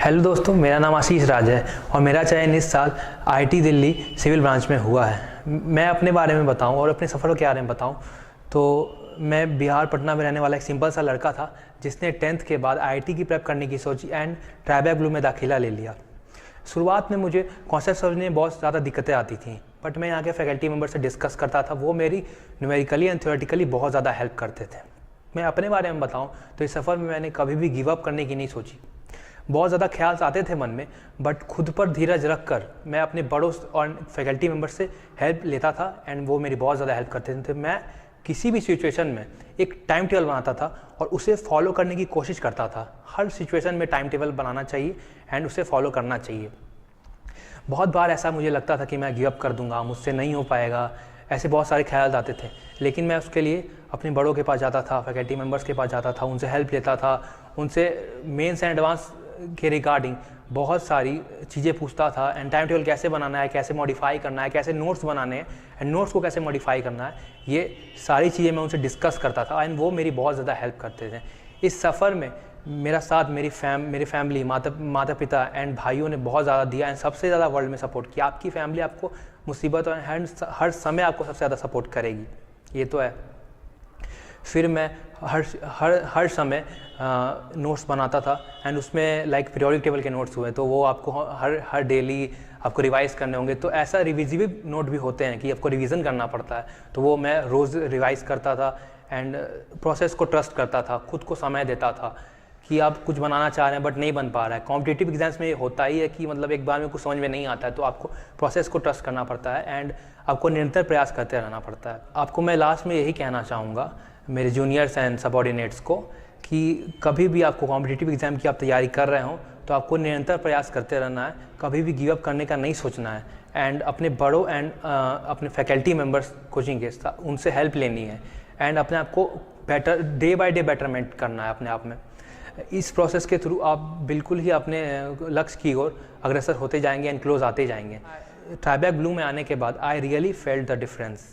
Hello दोस्तों, मेरा नाम आशीष राज है और मेरा चयन इस साल आईआईटी दिल्ली सिविल ब्रांच में हुआ है। मैं अपने बारे में बताऊं और अपने सफ़र के बारे में बताऊं तो मैं बिहार पटना में रहने वाला एक सिंपल सा लड़का था जिसने 10th के बाद आईआईटी की प्रेप करने की सोची एंड ट्राईबैक ब्लू में दाखिला ले लिया। शुरुआत में मुझे कॉन्सेप्ट समझने में बहुत ज़्यादा दिक्कतें आती थी, बट मैं यहाँ के फैकल्टी मेंबर से डिस्कस करता था। वो मेरी न्यूमेरिकली एंड थ्योरेटिकली बहुत ज़्यादा हेल्प करते थे। मैं अपने बारे में बताऊँ तो इस सफ़र में मैंने कभी भी गिव अप करने की नहीं सोची। बहुत ज़्यादा ख्याल आते थे मन में, बट खुद पर धीरज रख कर मैं अपने बड़ों और फैकल्टी मेंबर से हेल्प लेता था एंड वो मेरी बहुत ज़्यादा हेल्प करते थे। मैं किसी भी सिचुएशन में एक टाइम टेबल बनाता था और उसे फॉलो करने की कोशिश करता था। हर सिचुएशन में टाइम टेबल बनाना चाहिए एंड उसे फॉलो करना चाहिए। बहुत बार ऐसा मुझे लगता था कि मैं गिव अप कर दूंगा, मुझसे नहीं हो पाएगा, ऐसे बहुत सारे ख्याल आते थे। लेकिन मैं उसके लिए अपने बड़ों के पास जाता था, फैकल्टी मेंबर्स के पास जाता था, उनसे हेल्प लेता था, उनसे मेंस एंड एडवांस के रिगार्डिंग बहुत सारी चीज़ें पूछता था एंड टाइम टेबल कैसे बनाना है, कैसे मॉडिफाई करना है, कैसे नोट्स बनाने हैं एंड नोट्स को कैसे मॉडिफाई करना है, ये सारी चीज़ें मैं उनसे डिस्कस करता था एंड वो मेरी बहुत ज़्यादा हेल्प करते थे। इस सफ़र में मेरा साथ मेरी फैमिली, माता पिता एंड भाइयों ने बहुत ज़्यादा दिया एंड सबसे ज़्यादा वर्ल्ड में सपोर्ट किया। आपकी फैमिली आपको मुसीबत और हर समय आपको सबसे ज़्यादा सपोर्ट करेगी, ये तो है। फिर मैं हर समय नोट्स बनाता था एंड उसमें लाइक पीरियोडिक टेबल के नोट्स हुए तो वो आपको हर डेली आपको रिवाइज़ करने होंगे। तो ऐसा रिविजिव नोट भी होते हैं कि आपको रिवीजन करना पड़ता है, तो वो मैं रोज़ रिवाइज़ करता था एंड प्रोसेस को ट्रस्ट करता था, खुद को समय देता था कि आप कुछ बनाना चाह रहे हैं बट नहीं बन पा रहा है। कॉम्पिटिटिव एग्जाम्स में ये होता ही है कि मतलब एक बार में कुछ समझ में नहीं आता है, तो आपको प्रोसेस को ट्रस्ट करना पड़ता है एंड आपको निरंतर प्रयास करते रहना पड़ता है। आपको मैं लास्ट में यही कहना चाहूँगा मेरे जूनियर्स एंड सबऑर्डिनेट्स को कि कभी भी आपको कॉम्पिटिटिव एग्ज़ाम की आप तैयारी कर रहे हो तो आपको निरंतर प्रयास करते रहना है, कभी भी गिव अप करने का नहीं सोचना है एंड अपने बड़ों एंड अपने फैकल्टी मेंबर्स कोचिंग के उनसे हेल्प लेनी है एंड अपने आप को better day by day betterment करना है अपने आप में। इस प्रोसेस के थ्रू आप बिल्कुल ही अपने लक्ष्य की ओर अग्रसर होते जाएंगे एंड क्लोज आते जाएंगे। ट्राईबैक ब्लू में आने के बाद I really felt the difference.